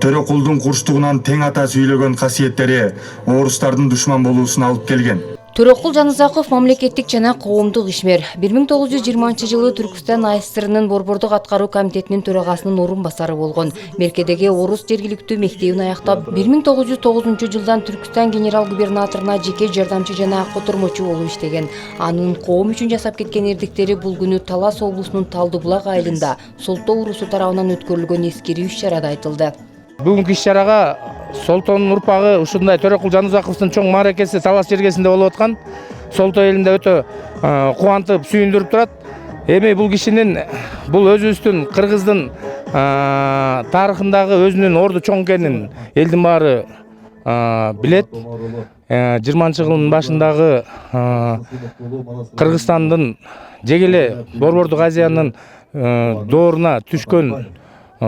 Төрөкулдун курчтугунан тең ата сүйлөгөн касиеттери орустардын душман болуусуна алып келген. Төрөкул Жанызаков мамлекеттик жана коомдук ишмер. 1920 жылы Түркстан АССРнын Борбордук аткаруу комитетинин төрагасынын орун басары болгон. Меркедеги орус жергиликтүү мектебин аяктап, 1909 жылдан Түркстан генерал-губернаторуна жеке жардамчы жана котормочу болуп иштеген. Анын коом үчүн жасап кеткен эрдиктери бул күнү Талас облусунун Талдыбулак айылында Солтоо урусу тарабынан өткөрүлгөн эскерүү иш-чарада айтылды. Бүгүнкү иш-чарага Солтоонун урпагы ушундай Төрөкул Жанызаковдун чоң мааракеси Талас жергесинде болуп аткан. Солтоо элинде өтө кубантып, сүйүндүрүп турат. Эми бул кишинин, бул өзүбүздүн кыргыздын тарыхындагы өзүнүн орду чоң экенин элдин баары билет. 20-жылдын башындагы Кыргызстандын жегеле Борбордук Азиянын дооруна түшкөн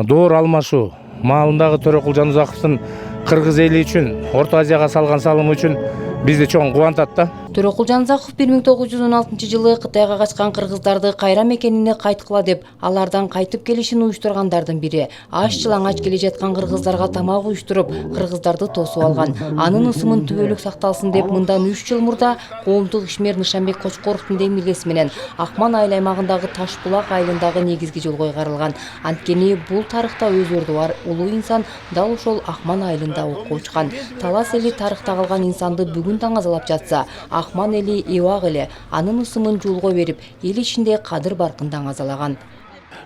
доор алмашуу маалындагы Төрөкул Жанызаковдун кыргыз эли үчүн, Орто Азияга салган салымы үчүн бизди чоң кубантат да. Төрөкул Жанызаков 1916 жылы Кытайга качкан кыргыздарды кайра мекенине кайткыла деп, алардан кайтып келишин уюштургандардын бири. Аш жылаңач келе жаткан кыргыздарга тамак уюштуруп, кыргыздарды тосуп алган. Анын ысымын түбөлүк сакталсын деп, мындан 3 жыл мурда коомдук ишмер Нышанбек Кочкоровдун демилгеси менен Акман айыл аймагындагы Ташбулак айылындагы негизги жол койгарылган. Анткени бул тарыхта өз орду бар улуу инсан дал ошол Акман айылында окко учкан. Талас эли тарыхта калган инсанды бүгүн таңазалап жатса, Акман эли эбак эле анын ысымын жолго берип, эл ичинде кадыр баркындан азалаган.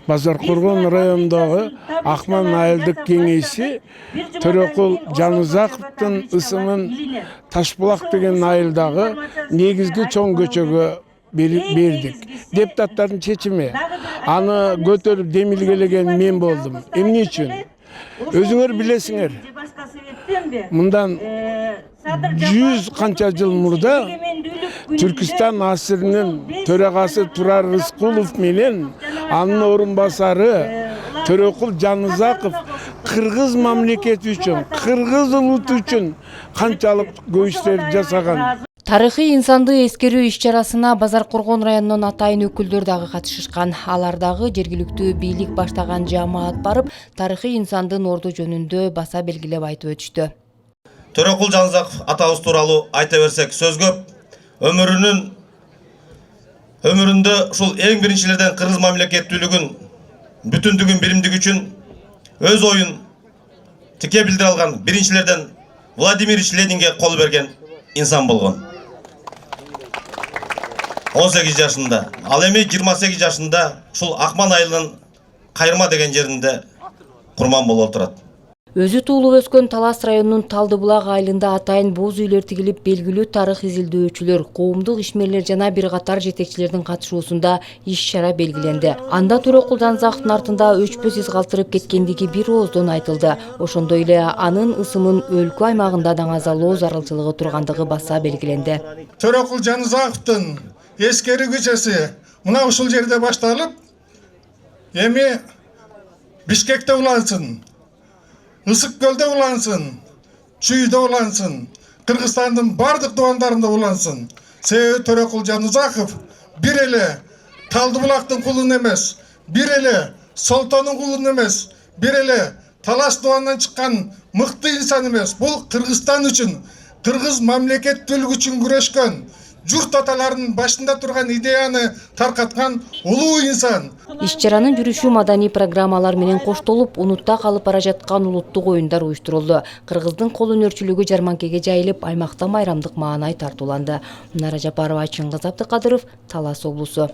Базаркоргон районундагы Акман айылдык кеңеши Төрөкул Жанызаковдун ысымын Ташбулак деген айылдагы негизги чоң көчөгө бердик. Депутаттардын чечими. Аны көтөрүп демилгелеген мен болдум. Эмне үчүн? Өзүңөр билесиңер. Мындан 100 канча жыл мурда Түркстан АССРнын төрагасы Турар Рыскулов менен анын орун басары Төрөкул Жанызаков кыргыз мамлекети үчүн, кыргыз улуты үчүн канчалык көп иштер жасаган. Тарыхый инсанды эскерүү иш-чарасына Базаркоргон районунун атайын өкүлдөр дагы катышышкан. Алардагы жергиликтүү бийлик баштаган жамаат барып, тарыхый инсандын орду жөнүндө баса белгилеп айтып өтүштү. Төрөкул Жанызаков атабыз тууралуу айта берсек сөз көп. Өмүрүндө ушул эң биринчилерден кыргыз мамлекеттүүлүгүн, бүтүндүгүн, биримдиги үчүн өз оюн тике билдире алган биринчилерден Владимир Ильич Ленинге кол берген инсан болгон. 18 жашында, ал эми 28 жашында ушул Акман айылынын Кайырма деген жеринде курман болуп отурат. Өзү туулуп өскөн Талас районунун Талдыбулак айылында атайын боз үйлөр тигилип, белгилүү тарых изилдөөчүлөр, коомдук ишмерлер жана бир катар жетекчилердин катышуусунда иш-чара белгиленди. Анда Төрөкул Жанызаковдун артында өчпөс из калтырып кеткендиги бир ооздон айтылды. Ошондой эле анын ысымын өлкө аймагында даңазалоо зарылчылыгы тургандыгы баса белгиленди. Төрөкул Жанызаковдун эскерүү кечеси мына ушул жерде башталып, эми Бишкекте улансын, Ысык көлдө улансын, Чүйдө улансын, Кыргызстандын бардык дубандарында улансын. Себеби Төрөкул Жанызаков бир эле Талдыбулактын кулун эмес, бир эле Солтоонун кулун эмес, бир эле Талас дубанынан чыккан мыкты инсан эмес. Бул Кыргызстан үчүн, кыргыз мамлекеттүүлүгү үчүн күрөшкөн, журт аталарынын башында турган идеяны таркаткан улуу инсан. Иш-чаранын жүрүшү маданий программалар менен коштолуп, унутта калып бара жаткан улуттук оюндар уюштурулду. Кыргыздын кол өнөрчүлүгү жарманкеге жайылып, аймакта майрамдык маанай тартууланды. Нара Жапарова, Чыңгыз Абдыкадыров, Талас облусу.